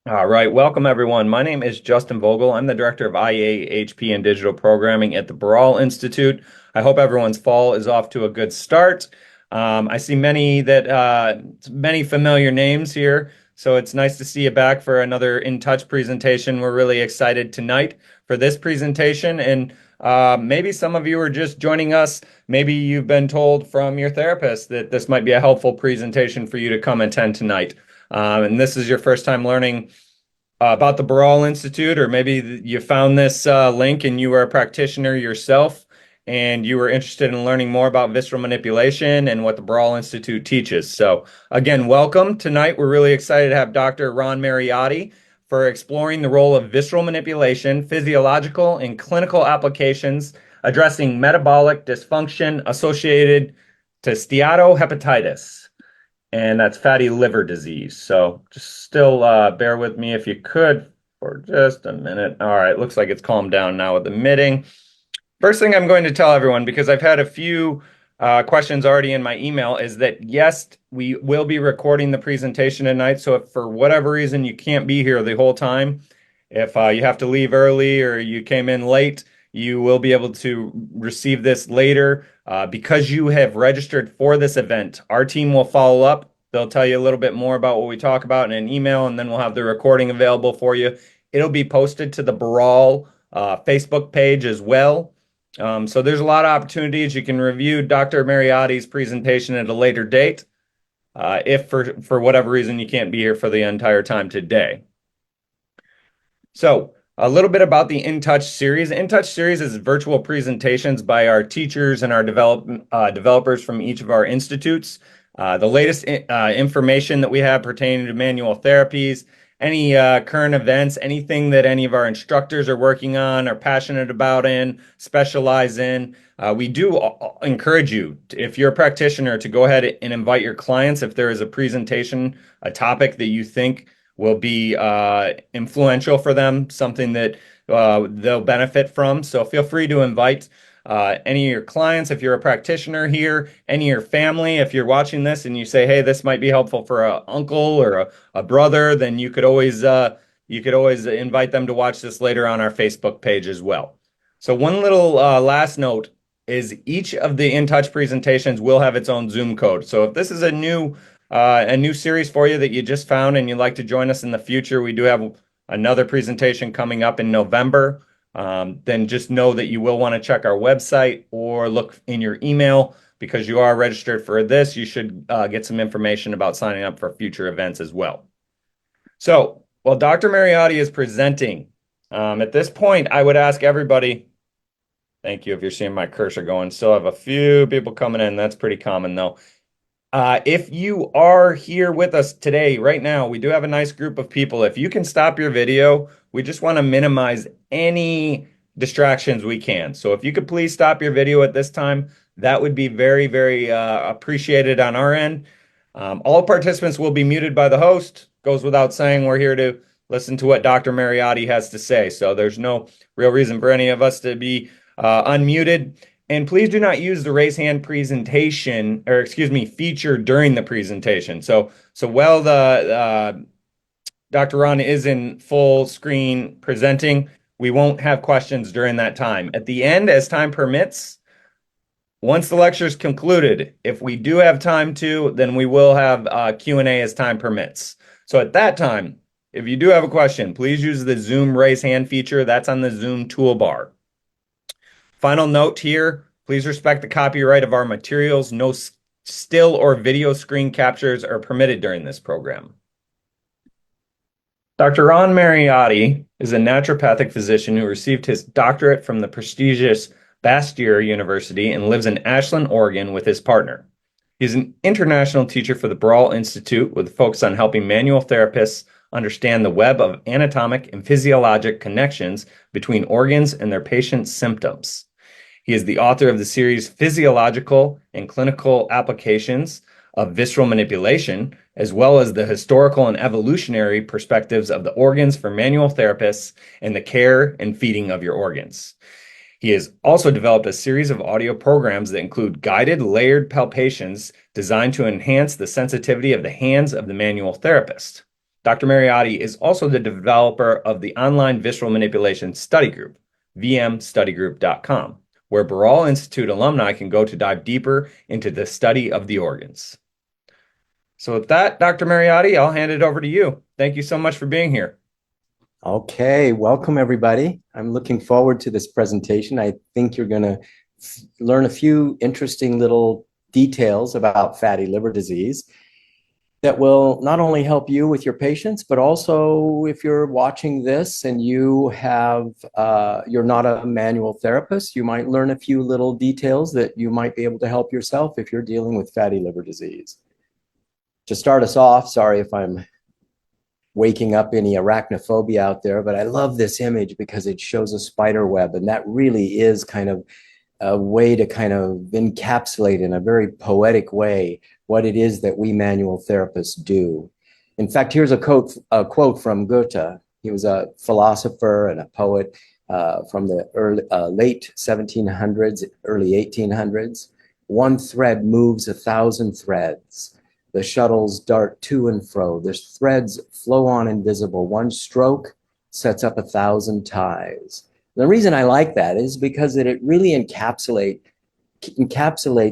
All right, welcome everyone. My name is Justin Vogel. I'm the director of IAHP and digital programming at the Barral Institute. I hope everyone's fall is off to a good start. I see many familiar names here, so it's nice to see you back for another InTouch presentation. We're really excited tonight for this presentation, and maybe some of you are just joining us. Maybe you've been told from your therapist that this might be a helpful presentation for you to come attend tonight. And this is your first time learning about the Barral Institute, or maybe you found this link and you are a practitioner yourself and you were interested in learning more about visceral manipulation and what the Barral Institute teaches. So, again, welcome. Tonight, we're really excited to have Dr. Ron Mariotti for exploring the role of visceral manipulation, physiological, and clinical applications addressing metabolic dysfunction associated to steatohepatitis, and that's fatty liver disease. So just still bear with me if you could for just a minute. All right, looks like it's calmed down now with the meeting. First thing I'm going to tell everyone, because I've had a few questions already in my email, is that yes, we will be recording the presentation tonight. So if for whatever reason you can't be here the whole time, if you have to leave early or you came in late, you will be able to receive this later. Because you have registered for this event, our team will follow up. They'll tell you a little bit more about what we talk about in an email, and then we'll have the recording available for you. It'll be posted to the Barral Facebook page as well. So there's a lot of opportunities. You can review Dr. Mariotti's presentation at a later date if for whatever reason you can't be here for the entire time today. So a little bit about the InTouch series. InTouch series is virtual presentations by our teachers and our developers from each of our institutes. The latest information that we have pertaining to manual therapies, any current events, anything that any of our instructors are working on, are passionate about specialize in. We do encourage you, if you're a practitioner, to go ahead and invite your clients if there is a presentation, a topic that you think will be influential for them, something that they'll benefit from. So feel free to invite any of your clients, if you're a practitioner here, any of your family. If you're watching this and you say, hey, this might be helpful for an uncle or a brother, then you could always invite them to watch this later on our Facebook page as well. So one little last note is each of the InTouch presentations will have its own Zoom code. So if this is a new series for you that you just found and you'd like to join us in the future, we do have another presentation coming up in November. Then just know that you will want to check our website or look in your email, because you are registered for this. You should get some information about signing up for future events as well. So while Dr. Mariotti is presenting, at this point, I would ask everybody, thank you if you're seeing my cursor going, still have a few people coming in. That's pretty common though. If you are here with us today, right now, we do have a nice group of people. If you can stop your video, we just want to minimize any distractions we can. So if you could please stop your video at this time, that would be very, very appreciated on our end. All participants will be muted by the host. Goes without saying, we're here to listen to what Dr. Mariotti has to say. So there's no real reason for any of us to be unmuted. And please do not use the raise hand presentation, or excuse me, feature during the presentation. So while the Dr. Ron is in full screen presenting, we won't have questions during that time. At the end, as time permits, once the lecture is concluded, if we do have time to, then we will have Q&A as time permits. So at that time, if you do have a question, please use the Zoom raise hand feature. That's on the Zoom toolbar. Final note here, please respect the copyright of our materials. No still or video screen captures are permitted during this program. Dr. Ron Mariotti is a naturopathic physician who received his doctorate from the prestigious Bastyr University and lives in Ashland, Oregon with his partner. He's an international teacher for the Barral Institute with a focus on helping manual therapists understand the web of anatomic and physiologic connections between organs and their patients' symptoms. He is the author of the series Physiological and Clinical Applications of Visceral Manipulation, as well as the historical and evolutionary perspectives of the organs for manual therapists and the care and feeding of your organs. He has also developed a series of audio programs that include guided layered palpations designed to enhance the sensitivity of the hands of the manual therapist. Dr. Mariotti is also the developer of the online Visceral Manipulation Study Group, vmstudygroup.com, where Barral Institute alumni can go to dive deeper into the study of the organs. So with that, Dr. Mariotti, I'll hand it over to you. Thank you so much for being here. Okay, welcome everybody. I'm looking forward to this presentation. I think you're going to learn a few interesting little details about fatty liver disease that will not only help you with your patients, but also if you're watching this and you have, you're not a manual therapist, you might learn a few little details that you might be able to help yourself if you're dealing with fatty liver disease. To start us off, sorry if I'm waking up any arachnophobia out there, but I love this image because it shows a spider web, and that really is kind of a way to kind of encapsulate in a very poetic way what it is that we manual therapists do. In fact, here's a quote from Goethe. He was a philosopher and a poet from the late 1700s, early 1800s. One thread moves 1,000 threads. The shuttles dart to and fro. The threads flow on invisible. One stroke sets up 1,000 ties. The reason I like that is because it really encapsulates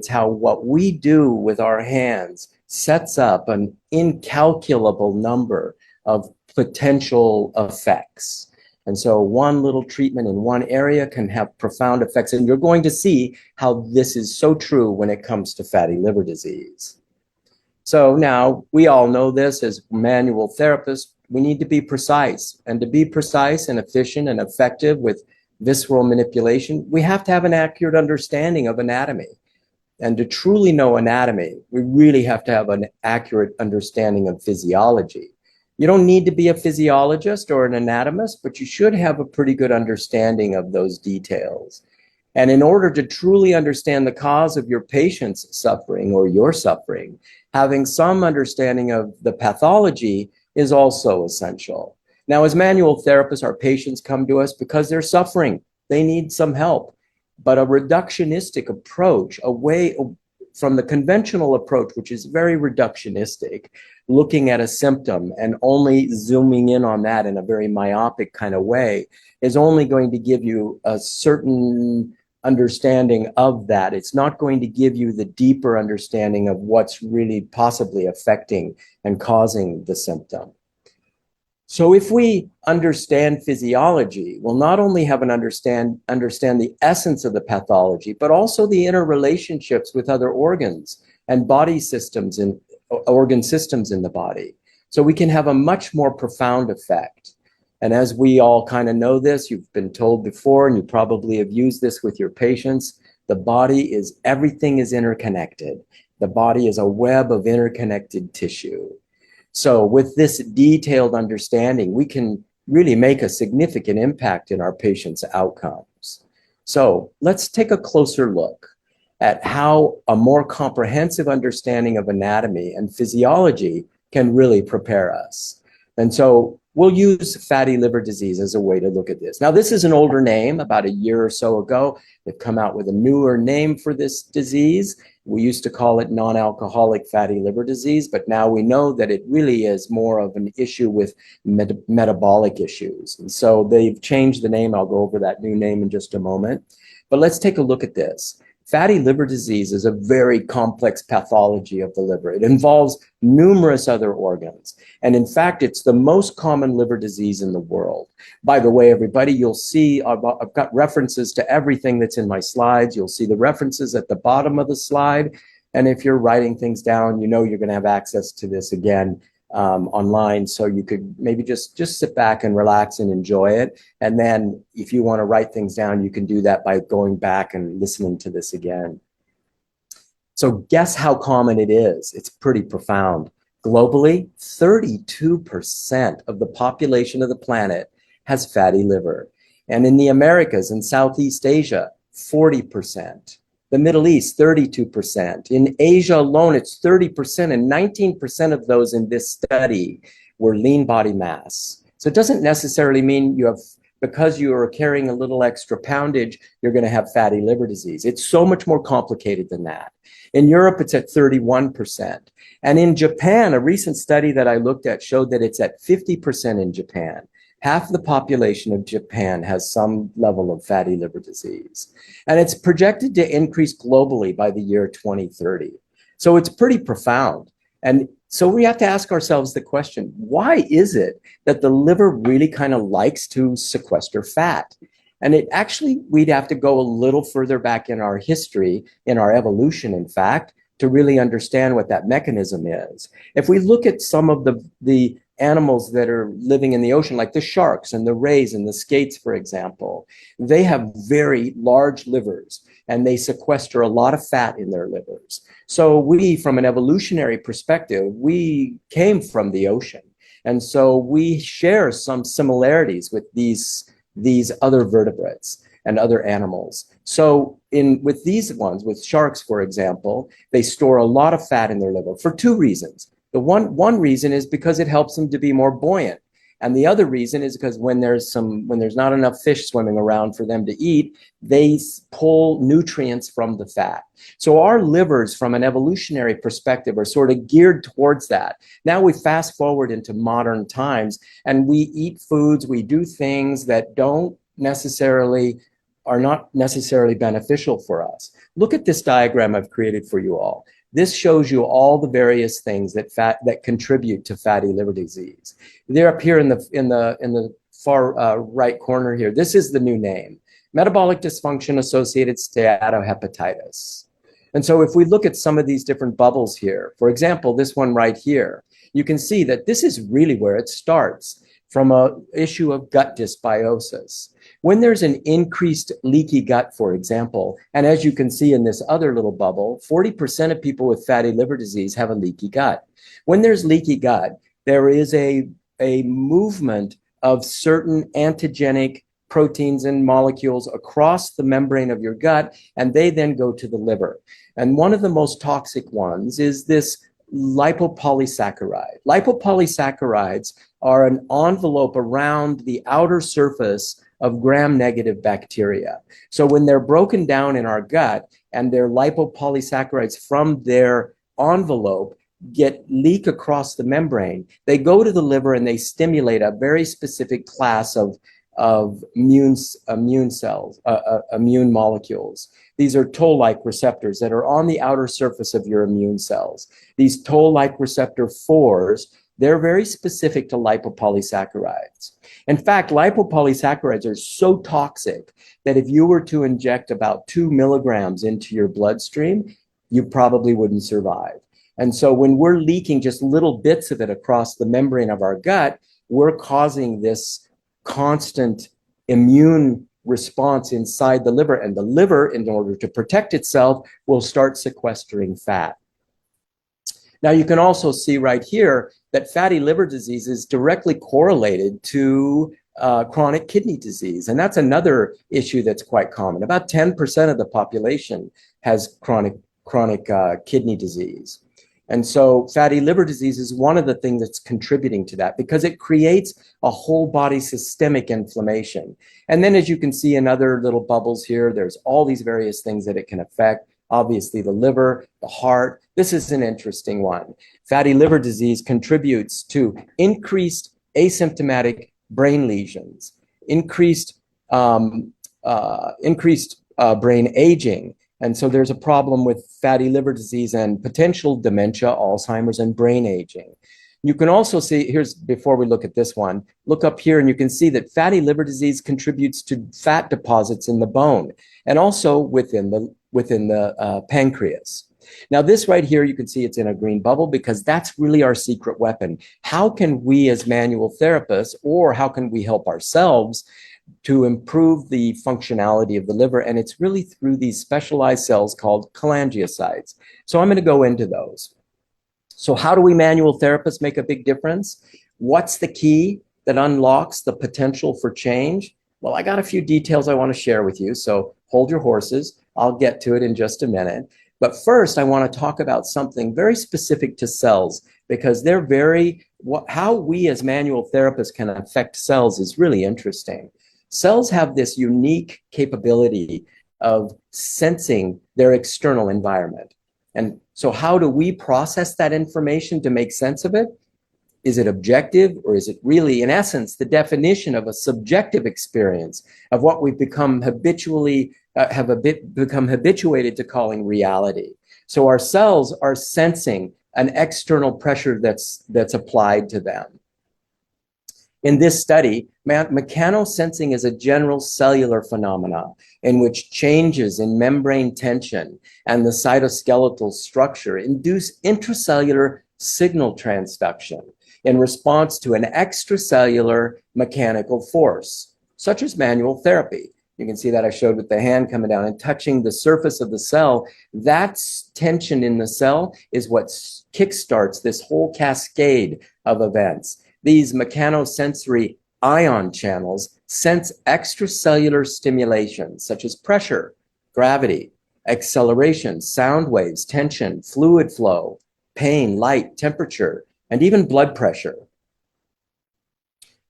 how what we do with our hands sets up an incalculable number of potential effects. And so one little treatment in one area can have profound effects. And you're going to see how this is so true when it comes to fatty liver disease. So now we all know this as manual therapists, we need to be precise. And to be precise and efficient and effective with visceral manipulation, we have to have an accurate understanding of anatomy. And to truly know anatomy, we really have to have an accurate understanding of physiology. You don't need to be a physiologist or an anatomist, but you should have a pretty good understanding of those details. And in order to truly understand the cause of your patient's suffering or your suffering, having some understanding of the pathology is also essential. Now, as manual therapists, our patients come to us because they're suffering. They need some help. But a reductionistic approach, away from the conventional approach, which is very reductionistic, looking at a symptom and only zooming in on that in a very myopic kind of way, is only going to give you a certain understanding of that. It's not going to give you the deeper understanding of what's really possibly affecting and causing the symptom. So if we understand physiology, we'll not only have an understand the essence of the pathology, but also the interrelationships with other organs and body systems and organ systems in the body. So we can have a much more profound effect. And as we all kind of know this, you've been told before, and you probably have used this with your patients, the body is, everything is interconnected. The body is a web of interconnected tissue. So with this detailed understanding, we can really make a significant impact in our patients' outcomes. So let's take a closer look at how a more comprehensive understanding of anatomy and physiology can really prepare us. And so we'll use fatty liver disease as a way to look at this. Now, this is an older name. About a year or so ago, they've come out with a newer name for this disease. We used to call it non-alcoholic fatty liver disease, but now we know that it really is more of an issue with metabolic issues. And so they've changed the name. I'll go over that new name in just a moment. But let's take a look at this. Fatty liver disease is a very complex pathology of the liver. It involves numerous other organs. And in fact, it's the most common liver disease in the world. By the way, everybody, you'll see I've got references to everything that's in my slides. You'll see the references at the bottom of the slide. And if you're writing things down, you know you're going to have access to this again online, so you could maybe just sit back and relax and enjoy it. And then if you want to write things down, you can do that by going back and listening to this again. So guess how common it is? It's pretty profound. Globally, 32% of the population of the planet has fatty liver. And in the Americas and Southeast Asia, 40%. The Middle East, 32%. In Asia alone, it's 30%, and 19% of those in this study were lean body mass. So it doesn't necessarily mean you have because you are carrying a little extra poundage, you're going to have fatty liver disease. It's so much more complicated than that. In Europe, it's at 31%. And in Japan, a recent study that I looked at showed that it's at 50% in Japan. Half the population of Japan has some level of fatty liver disease. And it's projected to increase globally by the year 2030. So it's pretty profound. And so we have to ask ourselves the question, why is it that the liver really kind of likes to sequester fat? And it actually, we'd have to go a little further back in our history, in our evolution, in fact, to really understand what that mechanism is. If we look at some of the animals that are living in the ocean, like the sharks and the rays and the skates, for example, they have very large livers and they sequester a lot of fat in their livers. So we, from an evolutionary perspective, we came from the ocean. And so we share some similarities with these other vertebrates and other animals. So with these ones, with sharks, for example, they store a lot of fat in their liver for two reasons. The one reason is because it helps them to be more buoyant. And the other reason is because when there's not enough fish swimming around for them to eat, they pull nutrients from the fat. So our livers, from an evolutionary perspective, are sort of geared towards that. Now we fast forward into modern times and we eat foods, we do things that are not necessarily beneficial for us. Look at this diagram I've created for you all. This shows you all the various things that contribute to fatty liver disease. They're up here in the far right corner here. This is the new name, Metabolic Dysfunction-Associated Steatohepatitis. And so if we look at some of these different bubbles here, for example, this one right here, you can see that this is really where it starts, from an issue of gut dysbiosis. When there's an increased leaky gut, for example, and as you can see in this other little bubble, 40% of people with fatty liver disease have a leaky gut. When there's leaky gut, there is a movement of certain antigenic proteins and molecules across the membrane of your gut, and they then go to the liver. And one of the most toxic ones is this lipopolysaccharide. Lipopolysaccharides are an envelope around the outer surface of gram-negative bacteria. So when they're broken down in our gut and their lipopolysaccharides from their envelope leak across the membrane, they go to the liver and they stimulate a very specific class of immune molecules. These are toll-like receptors that are on the outer surface of your immune cells. These toll-like receptor 4s, they're very specific to lipopolysaccharides. In fact, lipopolysaccharides are so toxic that if you were to inject about 2 milligrams into your bloodstream, you probably wouldn't survive. And so when we're leaking just little bits of it across the membrane of our gut, we're causing this constant immune response inside the liver. And the liver, in order to protect itself, will start sequestering fat. Now, you can also see right here that fatty liver disease is directly correlated to chronic kidney disease. And that's another issue that's quite common. About 10% of the population has chronic kidney disease. And so fatty liver disease is one of the things that's contributing to that because it creates a whole body systemic inflammation. And then as you can see in other little bubbles here, there's all these various things that it can affect. Obviously the liver, the heart. This is an interesting one. Fatty liver disease contributes to increased asymptomatic brain lesions, increased brain aging. And so there's a problem with fatty liver disease and potential dementia, Alzheimer's, and brain aging. You can also see, before we look at this one, look up here and you can see that fatty liver disease contributes to fat deposits in the bone and also within the pancreas. Now this right here, you can see it's in a green bubble because that's really our secret weapon. How can we as manual therapists, or how can we help ourselves to improve the functionality of the liver? And it's really through these specialized cells called cholangiocytes. So I'm going to go into those. So how do we manual therapists make a big difference? What's the key that unlocks the potential for change? Well, I got a few details I want to share with you, so hold your horses. I'll get to it in just a minute. But first, I want to talk about something very specific to cells because they're how we as manual therapists can affect cells is really interesting. Cells have this unique capability of sensing their external environment. And so how do we process that information to make sense of it? Is it objective, or is it really, in essence, the definition of a subjective experience of what we've become habituated to calling reality? So our cells are sensing an external pressure that's applied to them. In this study, mechanosensing is a general cellular phenomenon in which changes in membrane tension and the cytoskeletal structure induce intracellular signal transduction in response to an extracellular mechanical force, such as manual therapy. You can see that I showed with the hand coming down and touching the surface of the cell. That tension in the cell is what kickstarts this whole cascade of events. These mechanosensory ion channels sense extracellular stimulation, such as pressure, gravity, acceleration, sound waves, tension, fluid flow, pain, light, temperature, and even blood pressure.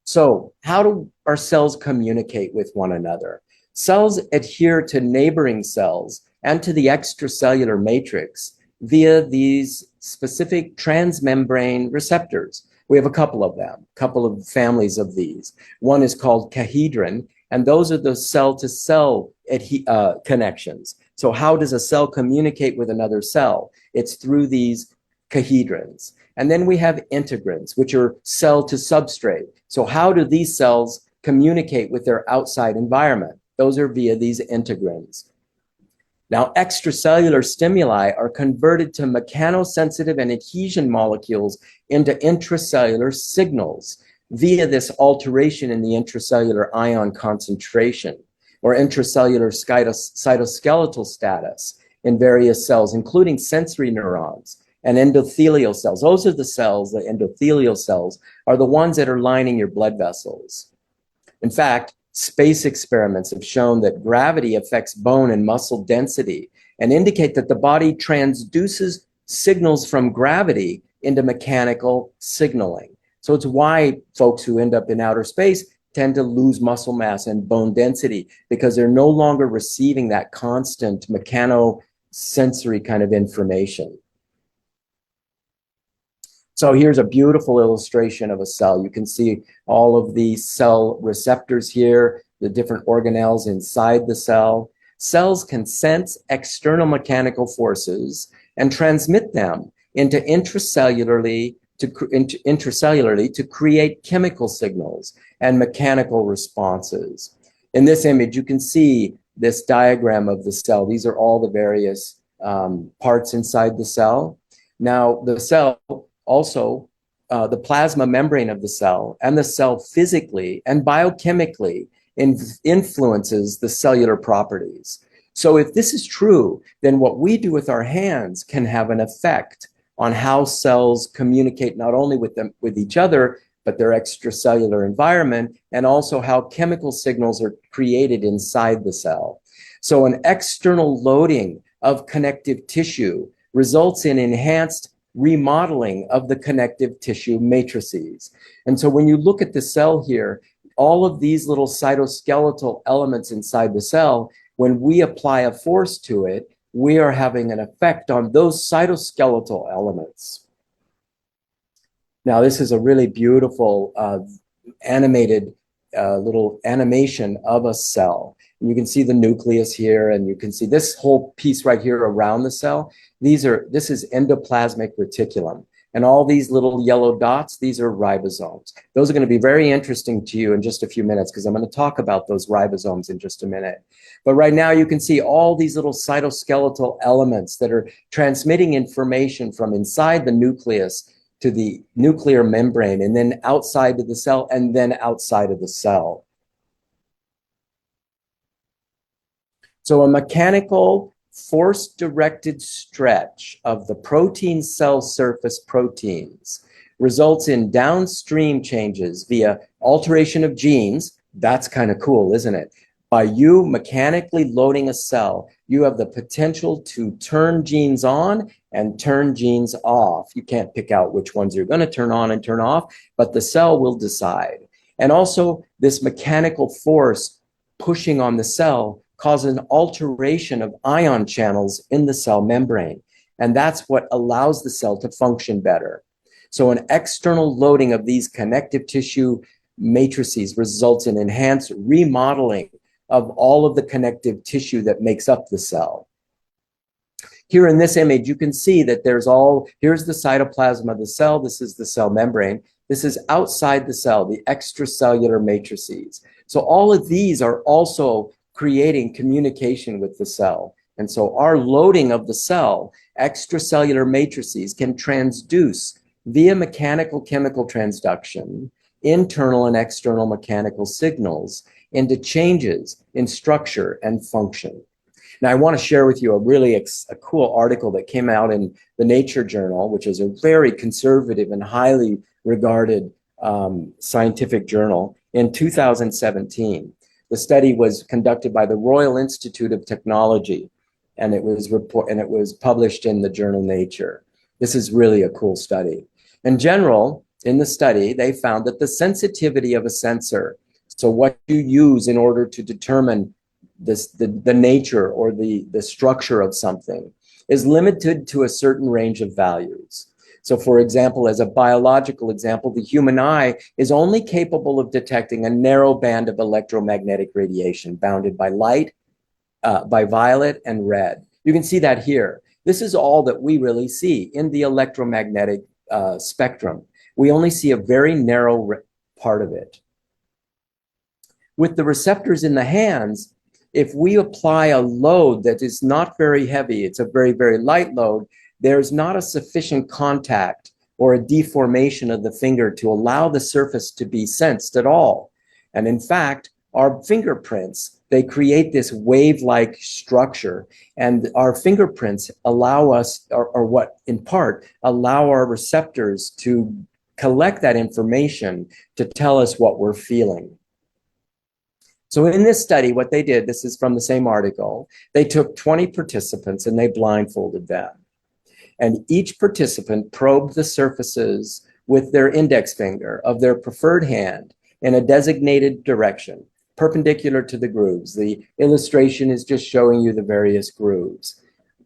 So how do our cells communicate with one another? Cells adhere to neighboring cells and to the extracellular matrix via these specific transmembrane receptors. We have a couple of them, a couple of families of these. One is called cahedron, and those are the cell-to-cell connections. So how does a cell communicate with another cell? It's through these cahedrons. And then we have integrins, which are cell-to-substrate. So how do these cells communicate with their outside environment? Those are via these integrins. Now, extracellular stimuli are converted to mechanosensitive and adhesion molecules into intracellular signals via this alteration in the intracellular ion concentration or intracellular cytoskeletal status in various cells, including sensory neurons and endothelial cells. Those are the cells, the endothelial cells, are the ones that are lining your blood vessels. In fact, space experiments have shown that gravity affects bone and muscle density and indicate that the body transduces signals from gravity into mechanical signaling. So it's why folks who end up in outer space tend to lose muscle mass and bone density, because they're no longer receiving that constant mechanosensory kind of information. So here's a beautiful illustration of a cell. You can see all of the cell receptors here, the different organelles inside the cell. Cells can sense external mechanical forces and transmit them into intracellularly to create chemical signals and mechanical responses. In this image, you can see this diagram of the cell. These are all the various parts inside the cell. Now, the cell also, the plasma membrane of the cell and the cell physically and biochemically influences the cellular properties. So if this is true, then what we do with our hands can have an effect on how cells communicate not only with each other, but their extracellular environment, and also how chemical signals are created inside the cell. So an external loading of connective tissue results in enhanced remodeling of the connective tissue matrices. And so when you look at the cell here, all of these little cytoskeletal elements inside the cell, when we apply a force to it, we are having an effect on those cytoskeletal elements. Now, this is a really beautiful animated little animation of a cell. And you can see the nucleus here, and you can see this whole piece right here around the cell. This is endoplasmic reticulum. And all these little yellow dots, these are ribosomes. Those are going to be very interesting to you in just a few minutes, because I'm going to talk about those ribosomes in just a minute. But right now you can see all these little cytoskeletal elements that are transmitting information from inside the nucleus to the nuclear membrane, and then outside of the cell, and then outside of the cell. So a mechanical force-directed stretch of the protein cell surface proteins results in downstream changes via alteration of genes. That's kind of cool, isn't it? By you mechanically loading a cell, you have the potential to turn genes on and turn genes off. You can't pick out which ones you're going to turn on and turn off, but the cell will decide. And also this mechanical force pushing on the cell causes an alteration of ion channels in the cell membrane. And that's what allows the cell to function better. So an external loading of these connective tissue matrices results in enhanced remodeling of all of the connective tissue that makes up the cell. Here in this image, you can see that here's the cytoplasm of the cell. This is the cell membrane. This is outside the cell, the extracellular matrices. So all of these are also creating communication with the cell. And so our loading of the cell, extracellular matrices, can transduce via mechanical chemical transduction, internal and external mechanical signals into changes in structure and function. Now, I want to share with you a cool article that came out in the Nature Journal, which is a very conservative and highly regarded scientific journal, in 2017. The study was conducted by the Royal Institute of Technology, and it was published in the journal Nature. This is really a cool study. In general, in the study, they found that the sensitivity of a sensor, so what you use in order to determine the nature or the structure of something, is limited to a certain range of values. So for example, as a biological example, the human eye is only capable of detecting a narrow band of electromagnetic radiation bounded by light, by violet and red. You can see that here. This is all that we really see in the electromagnetic spectrum. We only see a very narrow part of it. With the receptors in the hands, if we apply a load that is not very heavy, it's a very, very light load, there's not a sufficient contact or a deformation of the finger to allow the surface to be sensed at all. And in fact, our fingerprints, they create this wave-like structure, and our fingerprints allow us, or what in part, allow our receptors to collect that information to tell us what we're feeling. So in this study, what they did, this is from the same article, they took 20 participants and they blindfolded them. And each participant probed the surfaces with their index finger of their preferred hand in a designated direction, perpendicular to the grooves. The illustration is just showing you the various grooves.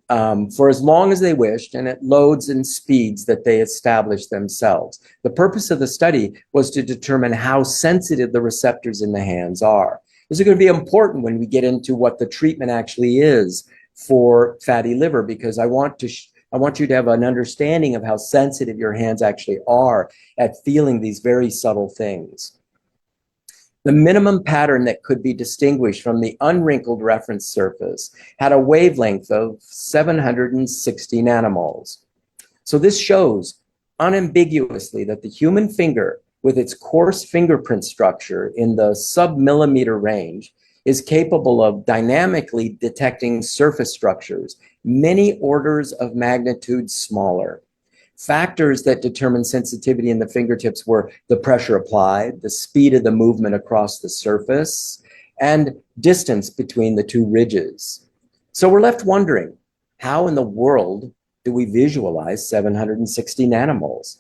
For as long as they wished, and at loads and speeds that they established themselves. The purpose of the study was to determine how sensitive the receptors in the hands are. This is going to be important when we get into what the treatment actually is for fatty liver, because I want you to have an understanding of how sensitive your hands actually are at feeling these very subtle things. The minimum pattern that could be distinguished from the unwrinkled reference surface had a wavelength of 760 nanomoles. So this shows unambiguously that the human finger, with its coarse fingerprint structure in the sub-millimeter range, is capable of dynamically detecting surface structures many orders of magnitude smaller. Factors that determine sensitivity in the fingertips were the pressure applied, the speed of the movement across the surface, and distance between the two ridges. So we're left wondering, how in the world do we visualize 760 nanomoles?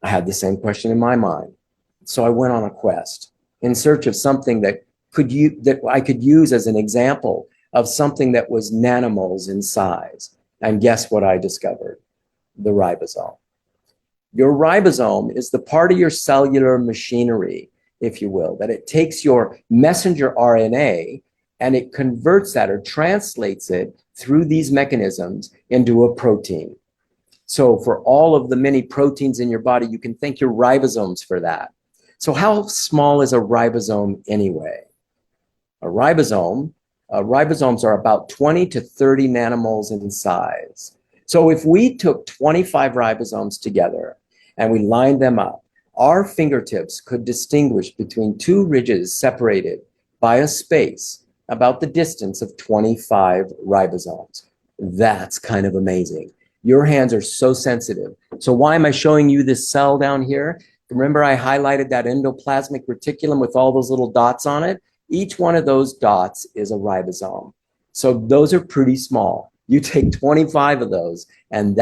I had the same question in my mind. So I went on a quest in search of something that I could use as an example of something that was nanomoles in size. And guess what I discovered? The ribosome. Your ribosome is the part of your cellular machinery, if you will, that it takes your messenger RNA and it converts that or translates it through these mechanisms into a protein. So for all of the many proteins in your body, you can thank your ribosomes for that. So how small is a ribosome anyway? Ribosomes are about 20 to 30 nanomoles in size. So if we took 25 ribosomes together and we lined them up, our fingertips could distinguish between two ridges separated by a space about the distance of 25 ribosomes. That's kind of amazing. Your hands are so sensitive. So why am I showing you this cell down here? Remember I highlighted that endoplasmic reticulum with all those little dots on it? Each one of those dots is a ribosome. So those are pretty small. You take 25 of those, and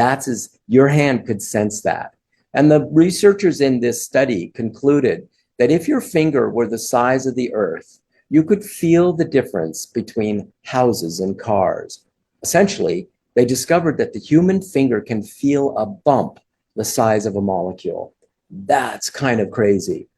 your hand could sense that. And the researchers in this study concluded that if your finger were the size of the earth, you could feel the difference between houses and cars. Essentially, they discovered that the human finger can feel a bump the size of a molecule. That's kind of crazy.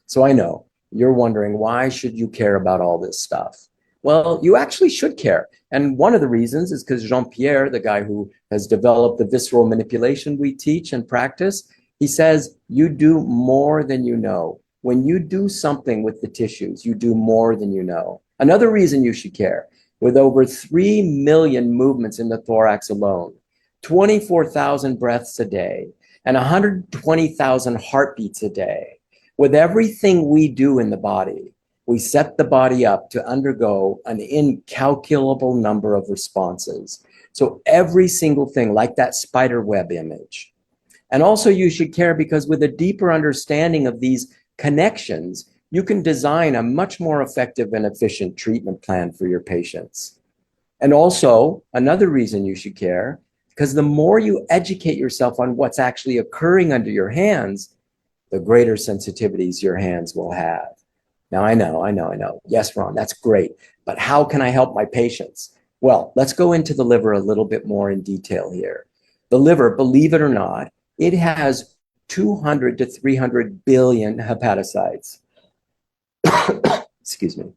So I know you're wondering, why should you care about all this stuff? Well, you actually should care. And one of the reasons is because Jean-Pierre, the guy who has developed the visceral manipulation we teach and practice, he says, you do more than you know. When you do something with the tissues, you do more than you know. Another reason you should care, with over 3 million movements in the thorax alone, 24,000 breaths a day, and 120,000 heartbeats a day, with everything we do in the body, we set the body up to undergo an incalculable number of responses. So every single thing, like that spider web image. And also you should care because with a deeper understanding of these connections, you can design a much more effective and efficient treatment plan for your patients. And also another reason you should care, because the more you educate yourself on what's actually occurring under your hands, the greater sensitivities your hands will have. Now, I know. Yes, Ron, that's great. But how can I help my patients? Well, let's go into the liver a little bit more in detail here. The liver, believe it or not, it has 200 to 300 billion hepatocytes. Excuse me.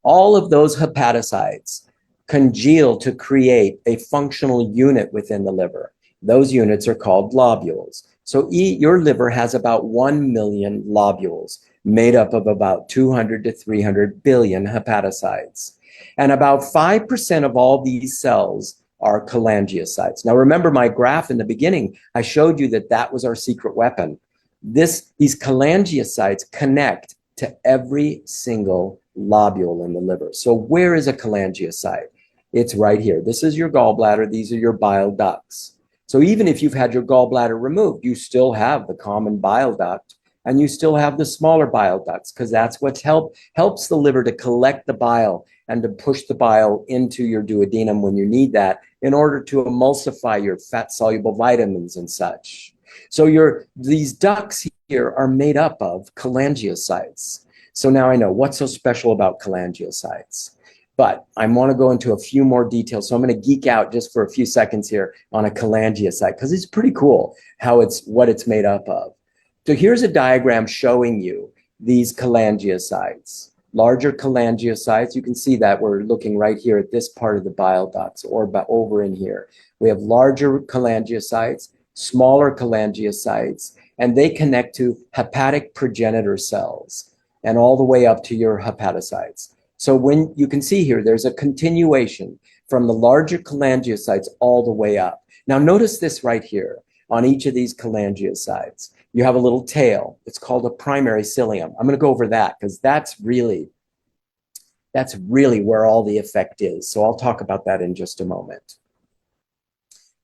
All of those hepatocytes congeal to create a functional unit within the liver. Those units are called lobules. So your liver has about 1 million lobules made up of about 200 to 300 billion hepatocytes. And about 5% of all these cells are cholangiocytes. Now, remember my graph in the beginning, I showed you that that was our secret weapon. These cholangiocytes connect to every single lobule in the liver. So where is a cholangiocyte? It's right here. This is your gallbladder. These are your bile ducts. So even if you've had your gallbladder removed, you still have the common bile duct and you still have the smaller bile ducts because that's what helps the liver to collect the bile and to push the bile into your duodenum when you need that in order to emulsify your fat-soluble vitamins and such. So these ducts here are made up of cholangiocytes. So now I know what's so special about cholangiocytes. But I want to go into a few more details. So I'm going to geek out just for a few seconds here on a cholangiocyte because it's pretty cool what it's made up of. So here's a diagram showing you these cholangiocytes. Larger cholangiocytes, you can see that we're looking right here at this part of the bile ducts or over in here. We have larger cholangiocytes, smaller cholangiocytes, and they connect to hepatic progenitor cells and all the way up to your hepatocytes. So when you can see here, there's a continuation from the larger cholangiocytes all the way up. Now notice this right here on each of these cholangiocytes. You have a little tail. It's called a primary cilium. I'm going to go over that because that's really where all the effect is. So I'll talk about that in just a moment.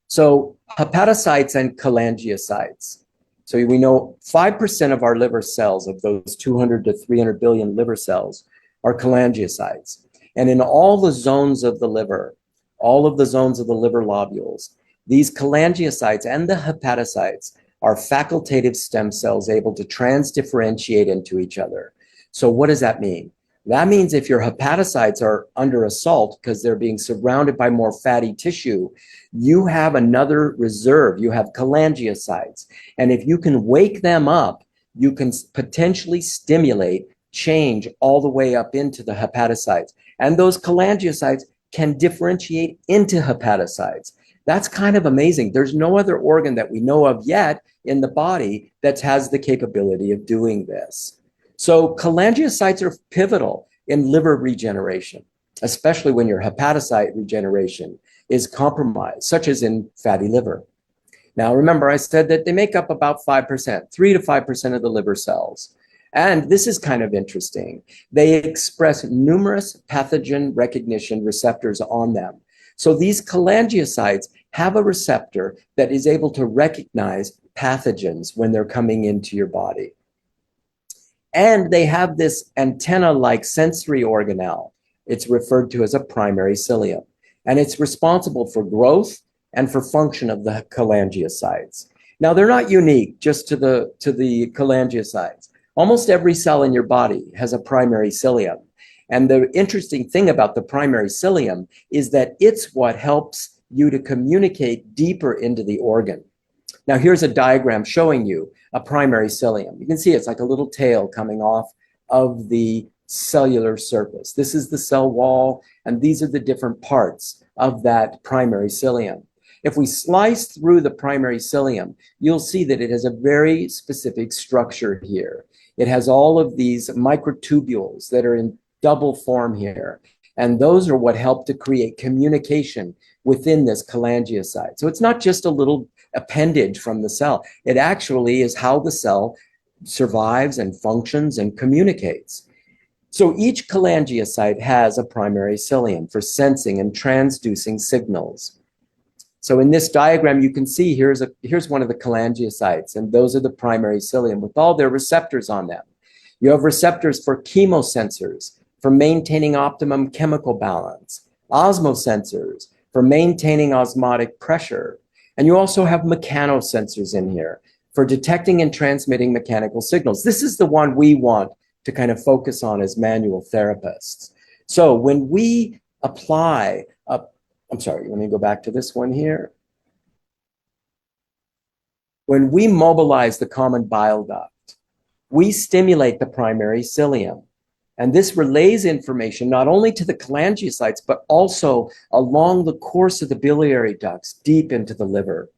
So hepatocytes and cholangiocytes. So we know 5% of our liver cells, of those 200 to 300 billion liver cells, are cholangiocytes. And in all the zones of the liver, all of the zones of the liver lobules, these cholangiocytes and the hepatocytes are facultative stem cells able to transdifferentiate into each other. So what does that mean? That means if your hepatocytes are under assault because they're being surrounded by more fatty tissue, you have another reserve. You have cholangiocytes. And if you can wake them up, you can potentially stimulate change all the way up into the hepatocytes. And those cholangiocytes can differentiate into hepatocytes. That's kind of amazing. There's no other organ that we know of yet in the body that has the capability of doing this. So cholangiocytes are pivotal in liver regeneration, especially when your hepatocyte regeneration is compromised, such as in fatty liver. Now, remember, I said that they make up about 5%, 3 to 5% of the liver cells. And this is kind of interesting. They express numerous pathogen recognition receptors on them. So these cholangiocytes have a receptor that is able to recognize pathogens when they're coming into your body. And they have this antenna-like sensory organelle. It's referred to as a primary cilium. And it's responsible for growth and for function of the cholangiocytes. Now, they're not unique just to the cholangiocytes. Almost every cell in your body has a primary cilium. And the interesting thing about the primary cilium is that it's what helps you to communicate deeper into the organ. Now, here's a diagram showing you a primary cilium. You can see it's like a little tail coming off of the cellular surface. This is the cell wall, and these are the different parts of that primary cilium. If we slice through the primary cilium, you'll see that it has a very specific structure here. It has all of these microtubules that are in double form here, and those are what help to create communication within this cholangiocyte. So it's not just a little appendage from the cell. It actually is how the cell survives and functions and communicates. So each cholangiocyte has a primary cilium for sensing and transducing signals. So in this diagram, you can see here's one of the cholangiocytes, and those are the primary cilium with all their receptors on them. You have receptors for chemosensors, for maintaining optimum chemical balance, osmosensors, for maintaining osmotic pressure. And you also have mechanosensors in here for detecting and transmitting mechanical signals. This is the one we want to kind of focus on as manual therapists. So when we apply I'm sorry, let me go back to this one here. When we mobilize the common bile duct, we stimulate the primary cilium. And this relays information not only to the cholangiocytes, but also along the course of the biliary ducts deep into the liver.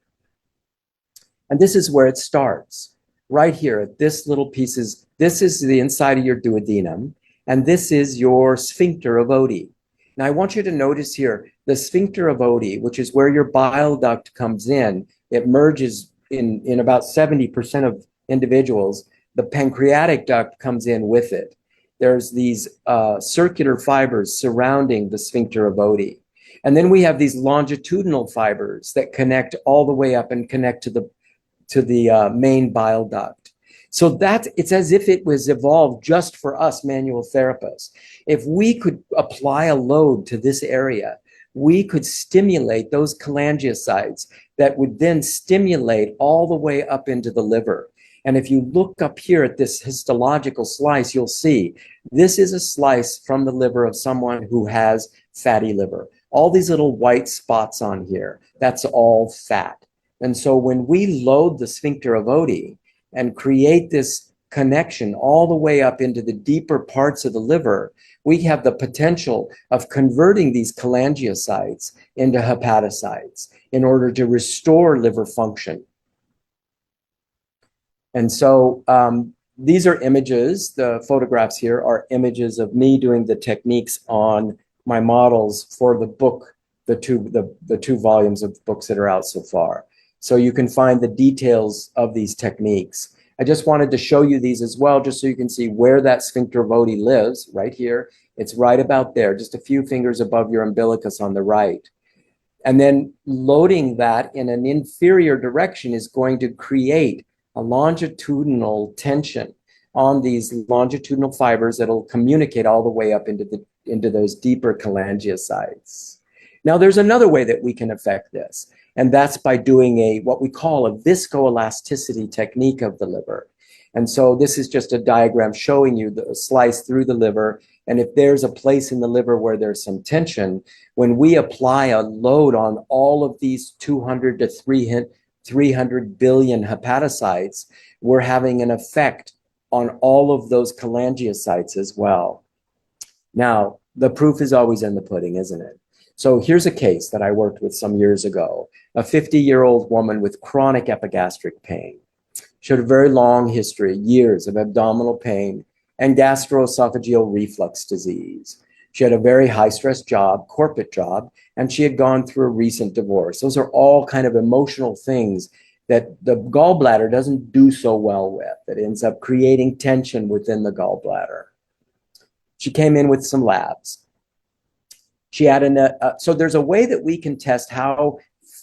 And this is where it starts. Right here at this little pieces, this is the inside of your duodenum, and this is your sphincter of Oddi. Now I want you to notice here, the sphincter of Oddi, which is where your bile duct comes in, it merges in about 70% of individuals. The pancreatic duct comes in with it. There's these circular fibers surrounding the sphincter of Oddi. And then we have these longitudinal fibers that connect all the way up and connect to the main bile duct. So it's as if it was evolved just for us manual therapists. If we could apply a load to this area, we could stimulate those cholangiocytes that would then stimulate all the way up into the liver. And if you look up here at this histological slice, you'll see this is a slice from the liver of someone who has fatty liver. All these little white spots on here, that's all fat. And so when we load the sphincter of Oddi and create this connection all the way up into the deeper parts of the liver, we have the potential of converting these cholangiocytes into hepatocytes in order to restore liver function. And so these are images. The photographs here are images of me doing the techniques on my models for the book, the two volumes of books that are out so far. So you can find the details of these techniques. I just wanted to show you these as well, just so you can see where that sphincter of Oddi lives, right here. It's right about there, just a few fingers above your umbilicus on the right. And then loading that in an inferior direction is going to create a longitudinal tension on these longitudinal fibers that'll communicate all the way up into those deeper cholangiocytes. Now, there's another way that we can affect this, and that's by doing what we call a viscoelasticity technique of the liver. And so this is just a diagram showing you the slice through the liver. And if there's a place in the liver where there's some tension, when we apply a load on all of these 200 to 300 billion hepatocytes, we're having an effect on all of those cholangiocytes as well. Now, the proof is always in the pudding, isn't it? So here's a case that I worked with some years ago, a 50-year-old woman with chronic epigastric pain. She had a very long history, years of abdominal pain and gastroesophageal reflux disease. She had a very high-stress job, corporate job, and she had gone through a recent divorce. Those are all kind of emotional things that the gallbladder doesn't do so well with. It ends up creating tension within the gallbladder. She came in with some labs. She had so there's a way that we can test how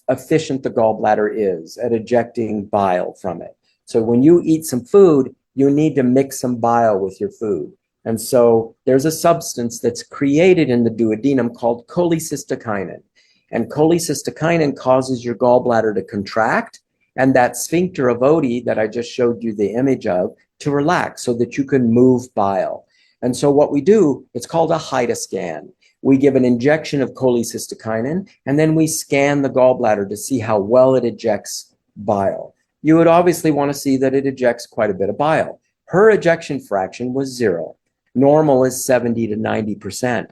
efficient the gallbladder is at ejecting bile from it. So when you eat some food, you need to mix some bile with your food. And so there's a substance that's created in the duodenum called cholecystokinin. And cholecystokinin causes your gallbladder to contract. And that sphincter of Oddi that I just showed you the image of, to relax so that you can move bile. And so what we do, it's called a HIDA scan. We give an injection of cholecystokinin, and then we scan the gallbladder to see how well it ejects bile. You would obviously want to see that it ejects quite a bit of bile. Her ejection fraction was 0. Normal is 70 to 90%.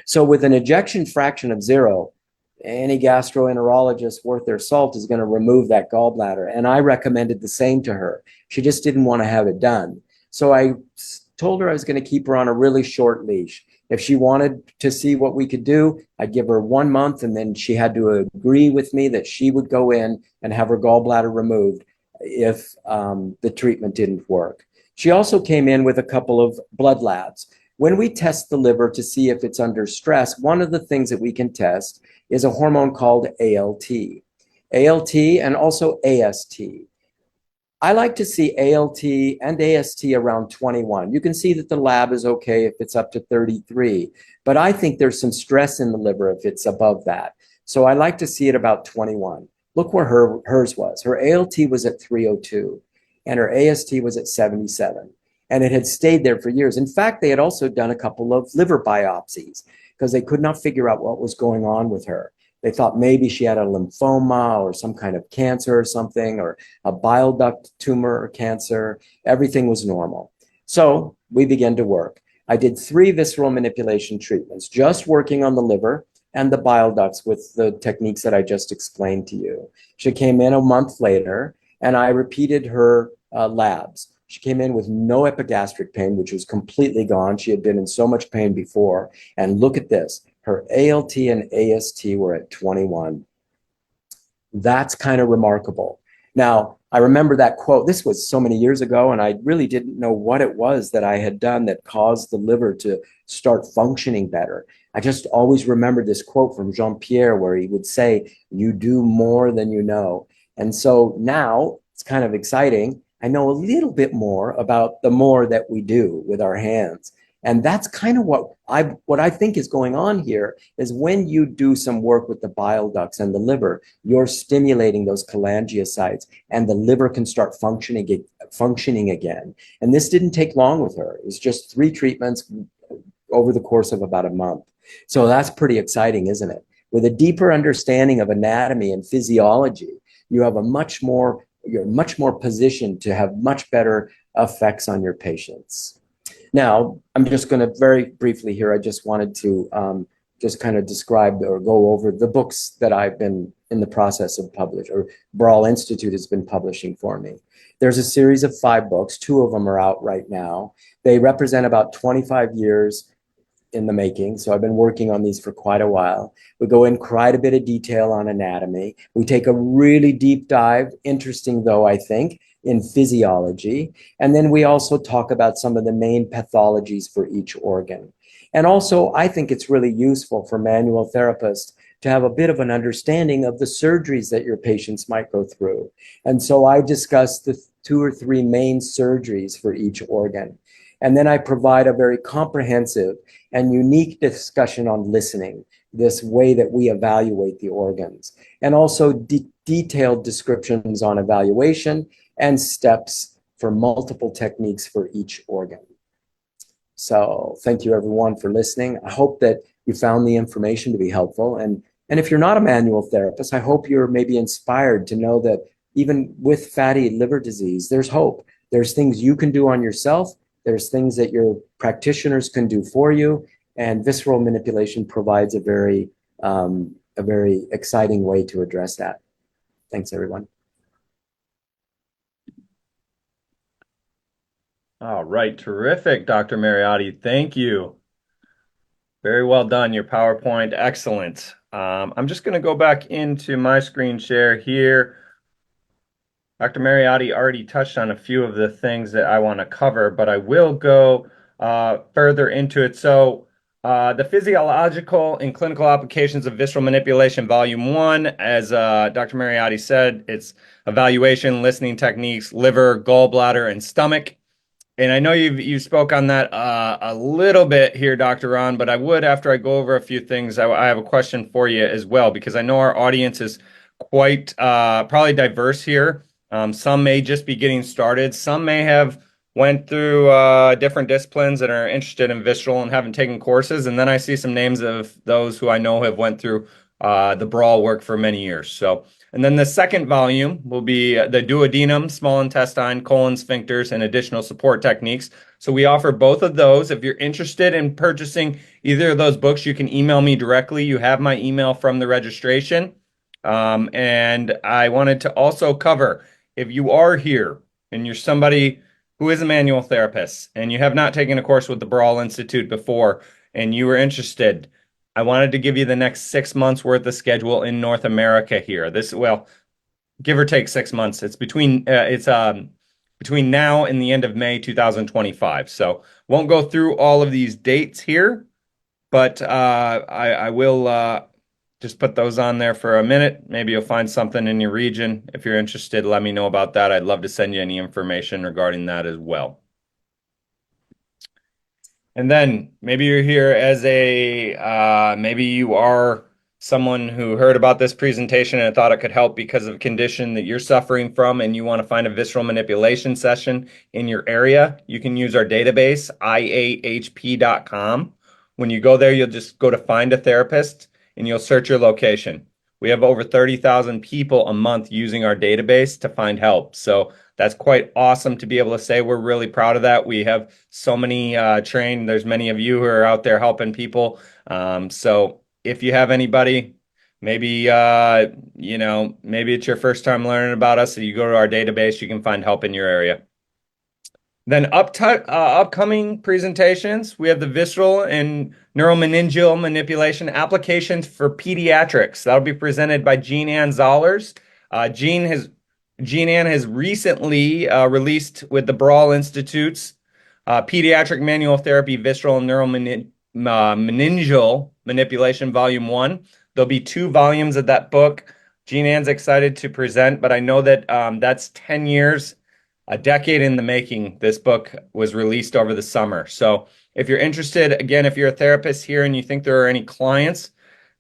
So with an ejection fraction of 0, any gastroenterologist worth their salt is going to remove that gallbladder. And I recommended the same to her. She just didn't want to have it done. So I told her I was going to keep her on a really short leash. If she wanted to see what we could do, I'd give her 1 month, and then she had to agree with me that she would go in and have her gallbladder removed if the treatment didn't work. She also came in with a couple of blood labs. When we test the liver to see if it's under stress, one of the things that we can test is a hormone called ALT. ALT and also AST. I like to see ALT and AST around 21. You can see that the lab is okay if it's up to 33, but I think there's some stress in the liver if it's above that. So I like to see it about 21. Look where hers was. Her ALT was at 302 and her AST was at 77. And it had stayed there for years. In fact, they had also done a couple of liver biopsies because they could not figure out what was going on with her. They thought maybe she had a lymphoma or some kind of cancer or something, or a bile duct tumor or cancer. Everything was normal. So we began to work. I did 3 visceral manipulation treatments, just working on the liver and the bile ducts with the techniques that I just explained to you. She came in a month later, and I repeated her labs. She came in with no epigastric pain, which was completely gone. She had been in so much pain before. And look at this. Her ALT and AST were at 21. That's kind of remarkable. Now, I remember that quote. This was so many years ago, and I really didn't know what it was that I had done that caused the liver to start functioning better. I just always remembered this quote from Jean-Pierre where he would say, "You do more than you know." And so now it's kind of exciting. I know a little bit more about the more that we do with our hands. And that's kind of what I think is going on here is when you do some work with the bile ducts and the liver, you're stimulating those cholangiocytes and the liver can start functioning again. And this didn't take long with her. It was just 3 treatments over the course of about a month. So that's pretty exciting, isn't it? With a deeper understanding of anatomy and physiology, you have you're much more positioned to have much better effects on your patients. Now, I'm just going to very briefly here, I just wanted to just kind of describe or go over the books that I've been in the process of publishing, or Brawl Institute has been publishing for me. There's a series of 5 books. 2 of them are out right now. They represent about 25 years in the making. So I've been working on these for quite a while. We go in quite a bit of detail on anatomy. We take a really deep dive, interesting though, I think, in physiology. And then we also talk about some of the main pathologies for each organ. And also, I think it's really useful for manual therapists to have a bit of an understanding of the surgeries that your patients might go through. And so I discuss the 2 or 3 main surgeries for each organ. And then I provide a very comprehensive and unique discussion on listening, this way that we evaluate the organs, and also detailed descriptions on evaluation and steps for multiple techniques for each organ. So thank you everyone for listening. I hope that you found the information to be helpful. And if you're not a manual therapist, I hope you're maybe inspired to know that even with fatty liver disease, there's hope. There's things you can do on yourself. There's things that your practitioners can do for you, and visceral manipulation provides a very exciting way to address that. Thanks, everyone. All right, terrific, Dr. Mariotti. Thank you. Very well done. Your PowerPoint, excellent. I'm just going to go back into my screen share here. Dr. Mariotti already touched on a few of the things that I want to cover, but I will go further into it. So the physiological and clinical applications of visceral manipulation, volume 1, as Dr. Mariotti said, it's evaluation, listening techniques, liver, gallbladder, and stomach. And I know you spoke on that a little bit here, Dr. Ron, but I would, after I go over a few things, I have a question for you as well, because I know our audience is quite probably diverse here. Some may just be getting started. Some may have went through different disciplines and are interested in visceral and haven't taken courses. And then I see some names of those who I know have went through the brawl work for many years. So, and then the second volume will be the duodenum, small intestine, colon sphincters, and additional support techniques. So we offer both of those. If you're interested in purchasing either of those books, you can email me directly. You have my email from the registration. And I wanted to also cover, if you are here and you're somebody who is a manual therapist and you have not taken a course with the Brawl Institute before and you were interested, I wanted to give you the next 6 months worth of schedule in North America here. Well, give or take 6 months. Between now and the end of May 2025. So won't go through all of these dates here, but I will just put those on there for a minute. Maybe you'll find something in your region. If you're interested, let me know about that. I'd love to send you any information regarding that as well. And then maybe you're here as maybe you are someone who heard about this presentation and thought it could help because of a condition that you're suffering from, and you want to find a visceral manipulation session in your area. You can use our database, iahp.com. When you go there, you'll just go to find a therapist and you'll search your location. We have over 30,000 people a month using our database to find help. So that's quite awesome to be able to say. We're really proud of that. We have so many trained. There's many of you who are out there helping people. So if you have anybody, maybe maybe it's your first time learning about us, so you go to our database, you can find help in your area. Then upcoming presentations, we have the visceral and neuromeningeal manipulation applications for pediatrics. That'll be presented by Jean Ann Zollers. Jean Ann has recently released with the Brawl Institute's Pediatric Manual Therapy Visceral and Neuromeningeal Manipulation Volume 1. There'll be 2 volumes of that book. Jean Ann's excited to present, but I know that that's 10 years, a decade in the making. This book was released over the summer. So if you're interested, again, if you're a therapist here and you think there are any clients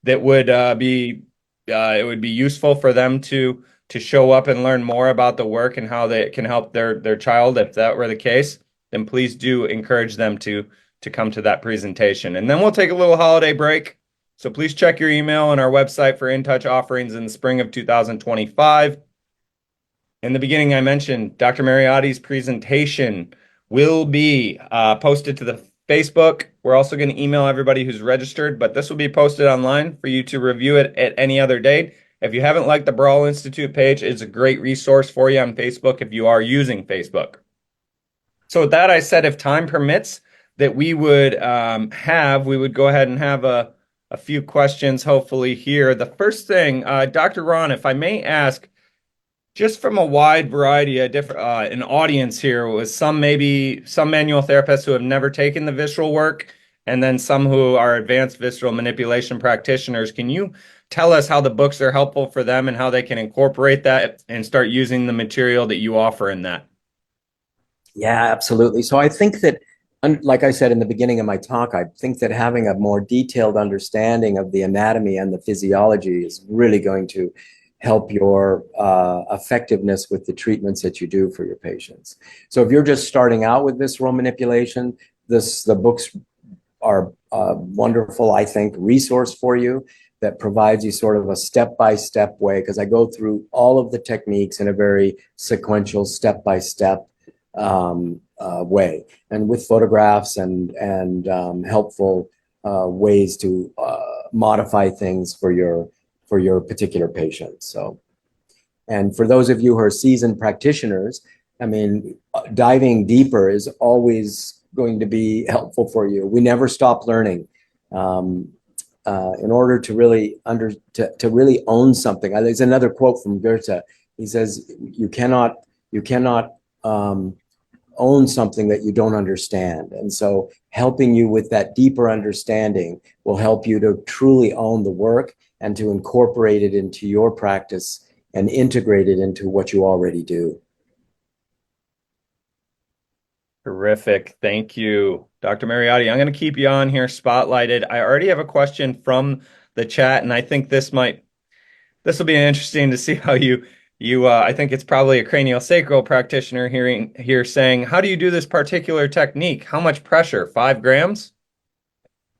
that would it would be useful for them to show up and learn more about the work and how they can help their child, if that were the case, then please do encourage them to come to that presentation. And then we'll take a little holiday break. So please check your email and our website for InTouch offerings in the spring of 2025. In the beginning, I mentioned Dr. Mariotti's presentation will be posted to the Facebook. We're also going to email everybody who's registered, but this will be posted online for you to review it at any other date. If you haven't liked the Brawl Institute page, it's a great resource for you on Facebook if you are using Facebook. So with that, I said if time permits, that we would go ahead and have a few questions, hopefully here. The first thing, Dr. Ron, if I may ask, just from a wide variety of different an audience here, was some manual therapists who have never taken the visceral work, and then some who are advanced visceral manipulation practitioners. Can you tell us how the books are helpful for them and how they can incorporate that and start using the material that you offer in that? Yeah, absolutely. So I think that, like I said in the beginning of my talk, I think that having a more detailed understanding of the anatomy and the physiology is really going to help your effectiveness with the treatments that you do for your patients. So if you're just starting out with visceral manipulation, the books are a wonderful, I think, resource for you that provides you sort of a step-by-step way, because I go through all of the techniques in a very sequential, step-by-step way, and with photographs and helpful ways to modify things for your particular patient. So, and for those of you who are seasoned practitioners, I mean, diving deeper is always going to be helpful for you. We never stop learning. In order to really to really own something, there's another quote from Goethe. He says, "You cannot own something that you don't understand." And so, helping you with that deeper understanding will help you to truly own the work and to incorporate it into your practice and integrate it into what you already do. Terrific. Thank you, Dr. Mariotti. I'm going to keep you on here spotlighted. I already have a question from the chat, and I think this will be interesting to see how you I think it's probably a craniosacral practitioner here saying, how do you do this particular technique? How much pressure? 5 grams?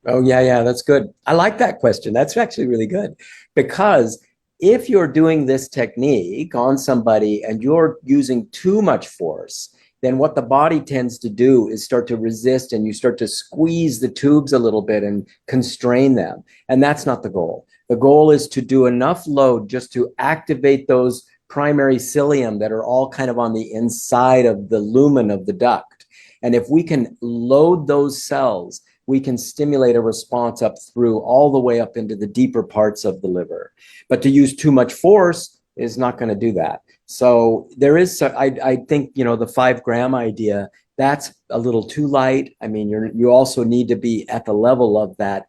Oh, yeah, yeah, that's good. I like that question. That's actually really good because if you're doing this technique on somebody and you're using too much force, then what the body tends to do is start to resist and you start to squeeze the tubes a little bit and constrain them. And that's not the goal. The goal is to do enough load just to activate those primary cilium that are all kind of on the inside of the lumen of the duct. And if we can load those cells, we can stimulate a response up through all the way up into the deeper parts of the liver. But to use too much force is not going to do that. So there is, I think, you know, the 5 gram idea, that's a little too light. I mean, you also need to be at the level of that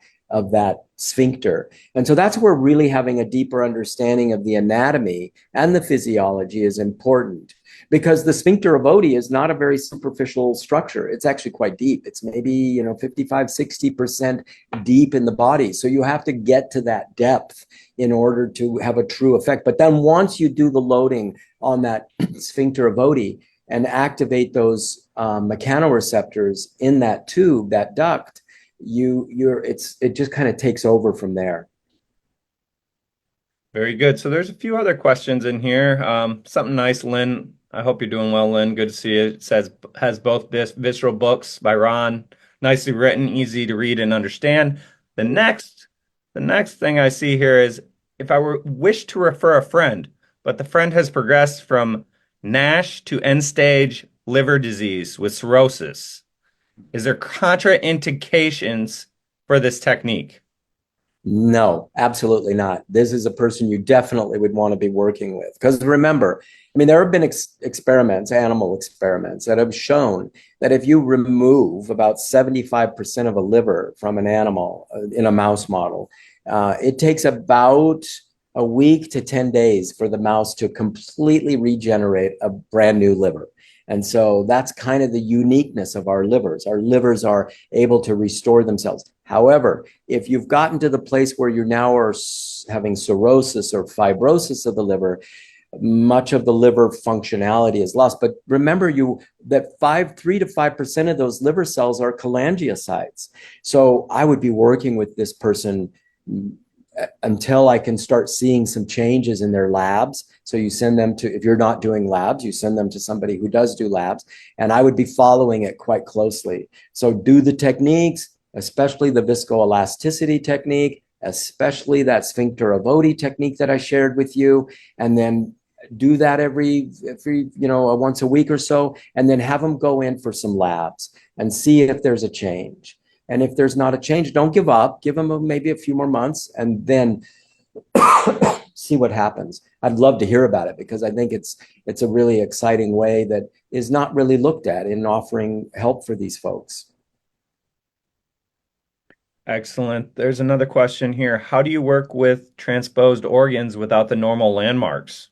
sphincter. And so that's where really having a deeper understanding of the anatomy and the physiology is important. Because the sphincter of Oddi is not a very superficial structure. It's actually quite deep. It's maybe, you know, 55, 60% deep in the body. So you have to get to that depth in order to have a true effect. But then once you do the loading on that sphincter of Oddi and activate those mechanoreceptors in that tube, that duct, it just kind of takes over from there. Very good. So there's a few other questions in here. Something nice, Lynn. I hope you're doing well, Lynn. Good to see you. It says has both visceral books by Ron. Nicely written, easy to read and understand. The next, the next thing I see here is if I wish to refer a friend, but the friend has progressed from NASH to end-stage liver disease with cirrhosis. Is there contraindications for this technique? No, absolutely not. This is a person you definitely would want to be working with. Because remember, I mean, there have been experiments, animal experiments, that have shown that if you remove about 75% of a liver from an animal in a mouse model, it takes about a week to 10 days for the mouse to completely regenerate a brand new liver. And so that's kind of the uniqueness of our livers. Our livers are able to restore themselves. However, if you've gotten to the place where you now are having cirrhosis or fibrosis of the liver, much of the liver functionality is lost. But remember that 3 to 5% of those liver cells are cholangiocytes. So I would be working with this person until I can start seeing some changes in their labs. So you send them to, if you're not doing labs, you send them to somebody who does do labs, and I would be following it quite closely. So do the techniques, especially the viscoelasticity technique, especially that sphincter of Oddi technique that I shared with you, and then do that every once a week or so, and then have them go in for some labs and see if there's a change. And if there's not a change, don't give up. Give them maybe a few more months and then see what happens. I'd love to hear about it because I think it's a really exciting way that is not really looked at in offering help for these folks. Excellent. There's another question here. How do you work with transposed organs without the normal landmarks?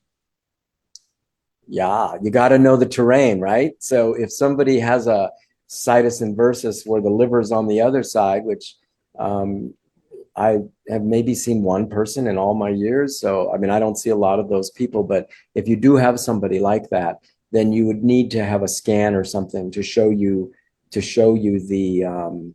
Yeah, you got to know the terrain, right? So if somebody has a situs inversus where the liver's on the other side, which I have maybe seen one person in all my years. So, I mean, I don't see a lot of those people, but if you do have somebody like that, then you would need to have a scan or something to show you the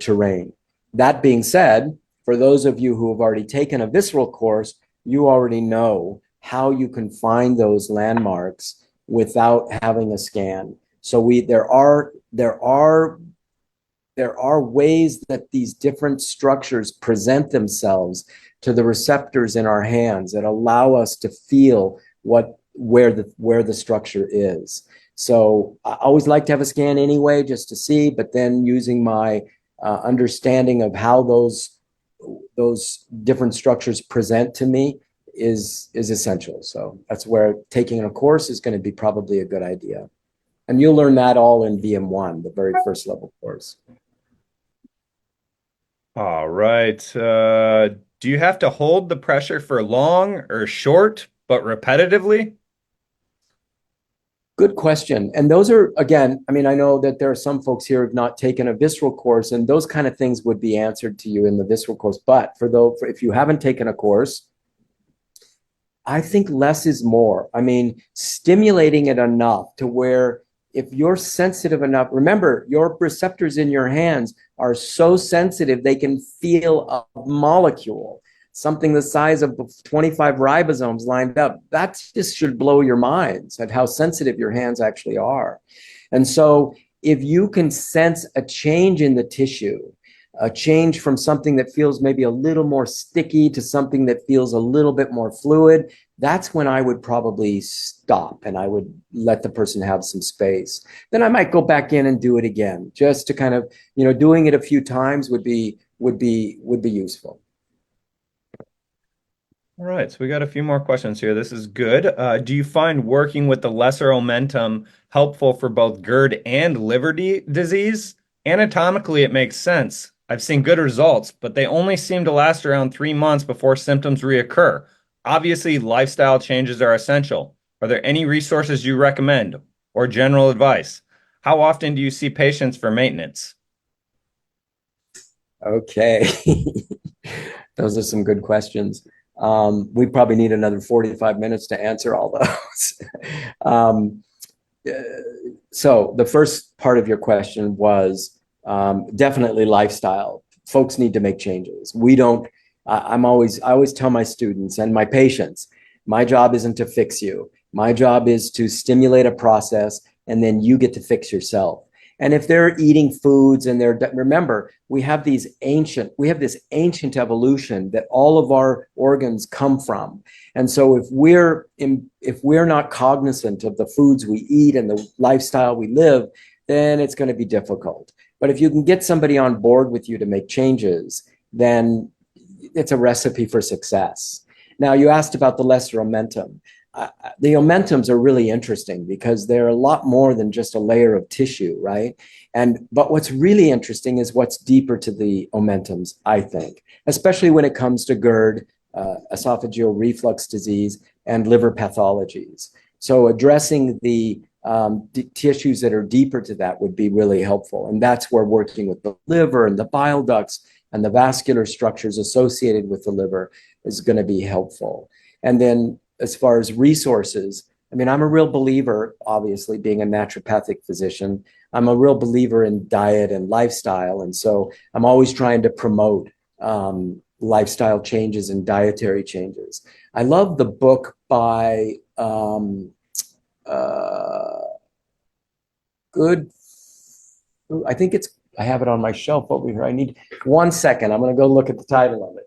terrain. That being said, for those of you who have already taken a visceral course, you already know how you can find those landmarks without having a scan. So there are ways that these different structures present themselves to the receptors in our hands that allow us to feel where the structure is. So I always like to have a scan anyway, just to see, but then using my understanding of how those different structures present to me is essential. So that's where taking a course is going to be probably a good idea. And you'll learn that all in VM1, the very first level course. All right. Do you have to hold the pressure for long or short, but repetitively? Good question. And those are, again, I mean, I know that there are some folks here who have not taken a visceral course, and those kind of things would be answered to you in the visceral course. But if you haven't taken a course, I think less is more. I mean, stimulating it enough to where if you're sensitive enough, remember, your receptors in your hands are so sensitive they can feel a molecule, something the size of 25 ribosomes lined up. That just should blow your minds at how sensitive your hands actually are. And so if you can sense a change in the tissue, a change from something that feels maybe a little more sticky to something that feels a little bit more fluid, that's when I would probably stop and I would let the person have some space. Then I might go back in and do it again, just to kind of, doing it a few times would be useful. All right, so we got a few more questions here. This is good. Do you find working with the lesser omentum helpful for both GERD and liver disease? Anatomically, it makes sense. I've seen good results, but they only seem to last around 3 months before symptoms reoccur. Obviously, lifestyle changes are essential. Are there any resources you recommend or general advice? How often do you see patients for maintenance? Okay. Those are some good questions. We probably need another 45 minutes to answer all those. um, so the first part of your question was definitely lifestyle. Folks need to make changes. We don't, I always tell my students and my patients, my job isn't to fix you. My job is to stimulate a process and then you get to fix yourself. And if they're eating foods and remember, we have this ancient evolution that all of our organs come from. And so if we're not cognizant of the foods we eat and the lifestyle we live, then it's going to be difficult. But if you can get somebody on board with you to make changes, then it's a recipe for success. Now, you asked about the lesser omentum. The omentums are really interesting because they're a lot more than just a layer of tissue, right? But what's really interesting is what's deeper to the omentums, I think, especially when it comes to GERD, esophageal reflux disease, and liver pathologies. So addressing the tissues that are deeper to that would be really helpful. And that's where working with the liver and the bile ducts and the vascular structures associated with the liver is going to be helpful. And then as far as resources, I mean, I'm a real believer, obviously, being a naturopathic physician, I'm a real believer in diet and lifestyle. And so I'm always trying to promote lifestyle changes and dietary changes. I love the book by I have it on my shelf over here. I need 1 second. I'm going to go look at the title of it.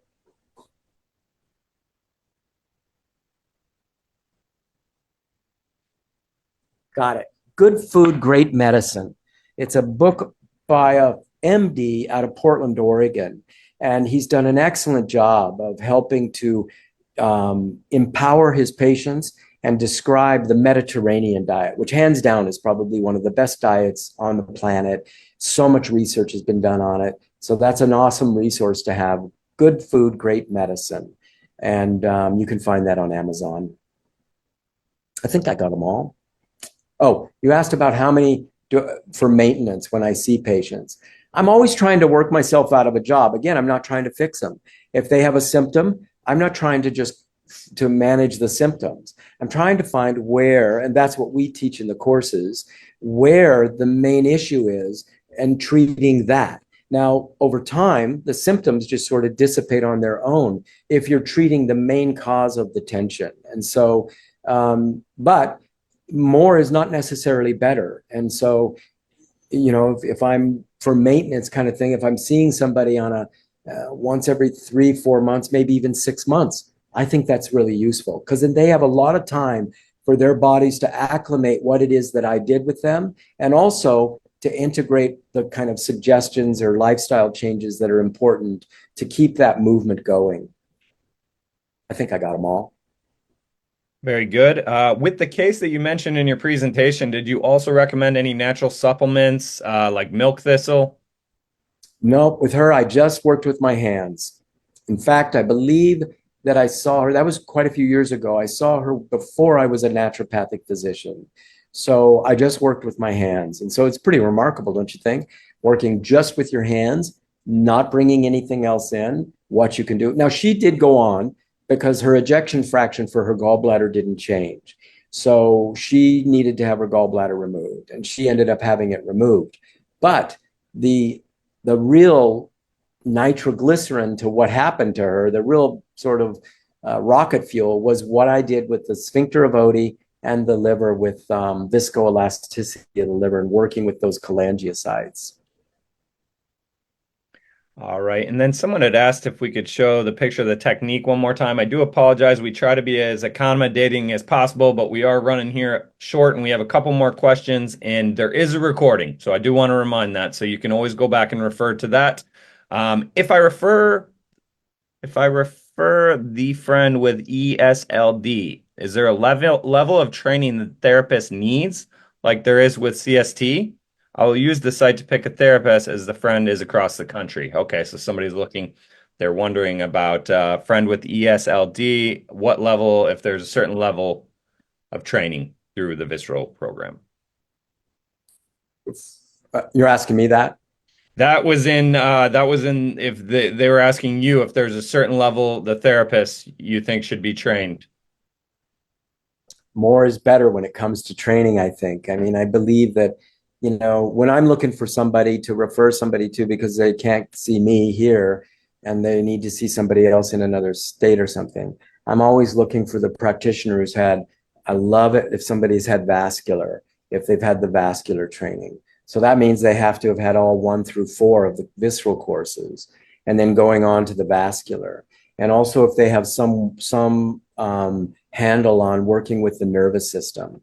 Got it. Good Food, Great Medicine. It's a book by a MD out of Portland, Oregon. And he's done an excellent job of helping to empower his patients and describe the Mediterranean diet, which hands down is probably one of the best diets on the planet. So much research has been done on it. So that's an awesome resource to have. Good Food, Great Medicine. And you can find that on Amazon. I think I got them all. Oh, you asked about how many for maintenance when I see patients. I'm always trying to work myself out of a job. Again, I'm not trying to fix them. If they have a symptom, I'm not trying to just to manage the symptoms. I'm trying to find where, and that's what we teach in the courses, where the main issue is and treating that. Now, over time, the symptoms just sort of dissipate on their own if you're treating the main cause of the tension. And so, but more is not necessarily better. And so, if I'm for maintenance kind of thing, if I'm seeing somebody on a once every 3-4 months, maybe even 6 months, I think that's really useful because then they have a lot of time for their bodies to acclimate what it is that I did with them, and also to integrate the kind of suggestions or lifestyle changes that are important to keep that movement going. I think I got them all. Very good. With the case that you mentioned in your presentation, did you also recommend any natural supplements like milk thistle? No, with her, I just worked with my hands. In fact, I believe that I saw her, that was quite a few years ago. I saw her before I was a naturopathic physician. So I just worked with my hands. And so it's pretty remarkable, don't you think? Working just with your hands, not bringing anything else in, what you can do. Now, she did go on because her ejection fraction for her gallbladder didn't change. So she needed to have her gallbladder removed, and she ended up having it removed. But the real nitroglycerin to what happened to her, the real sort of rocket fuel, was what I did with the sphincter of Oddi and the liver with viscoelasticity of the liver and working with those cholangiocytes. All right. And then someone had asked if we could show the picture of the technique one more time. I do apologize. We try to be as accommodating as possible, but we are running here short and we have a couple more questions and there is a recording. So I do want to remind that. So you can always go back and refer to that. If I refer the friend with ESLD, is there a level of training the therapist needs, like there is with CST? I'll use the site to pick a therapist as the friend is across the country. Okay, so somebody's looking, they're wondering about friend with ESLD, what level, if there's a certain level of training through the Visceral program. You're asking me that? That was in if they were asking you if there's a certain level the therapist you think should be trained. More is better when it comes to training, I think. I mean, I believe that, when I'm looking for somebody to refer somebody to because they can't see me here and they need to see somebody else in another state or something, I'm always looking for the practitioner who's had, I love it if somebody's had vascular, if they've had the vascular training. So that means they have to have had all 1 through 4 of the visceral courses and then going on to the vascular. And also if they have some handle on working with the nervous system.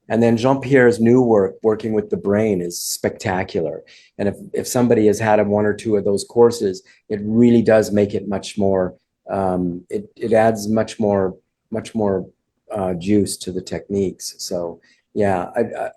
And then Jean-Pierre's new work, working with the brain, is spectacular. And if somebody has had 1 or 2 of those courses, it really does make it much more, it adds much more juice to the techniques. So yeah,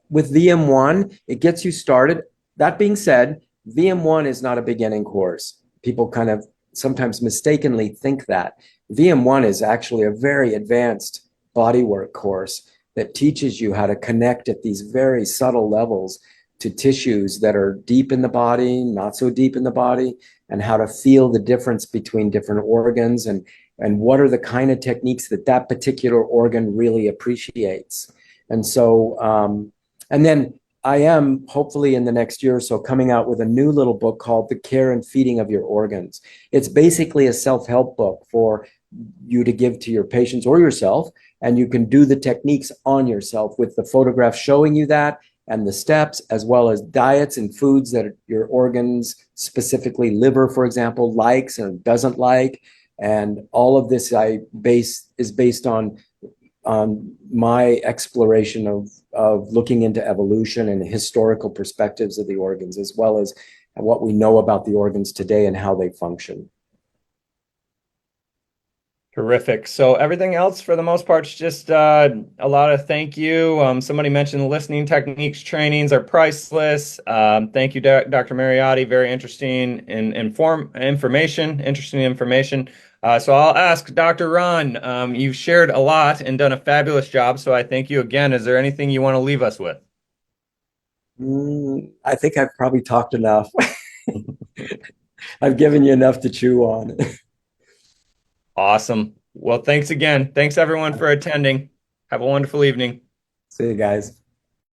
with VM1, it gets you started. That being said, VM1 is not a beginning course. People kind of sometimes mistakenly think that. VM1 is actually a very advanced bodywork course that teaches you how to connect at these very subtle levels to tissues that are deep in the body, not so deep in the body, and how to feel the difference between different organs and what are the kind of techniques that particular organ really appreciates. And so, and then I am hopefully in the next year or so coming out with a new little book called The Care and Feeding of Your Organs. It's basically a self-help book for you to give to your patients or yourself, and you can do the techniques on yourself with the photograph showing you that and the steps, as well as diets and foods that your organs, specifically liver, for example, likes or doesn't like. And all of this is based on my exploration of looking into evolution and historical perspectives of the organs, as well as what we know about the organs today and how they function. Terrific. So everything else for the most part is just a lot of thank you. Somebody mentioned the listening techniques trainings are priceless. Thank you, Dr. Mariotti. Very interesting and interesting information. So I'll ask Dr. Ron, you've shared a lot and done a fabulous job. So I thank you again. Is there anything you want to leave us with? I think I've probably talked enough. I've given you enough to chew on. Awesome. Well, thanks again. Thanks everyone for attending. Have a wonderful evening. See you guys.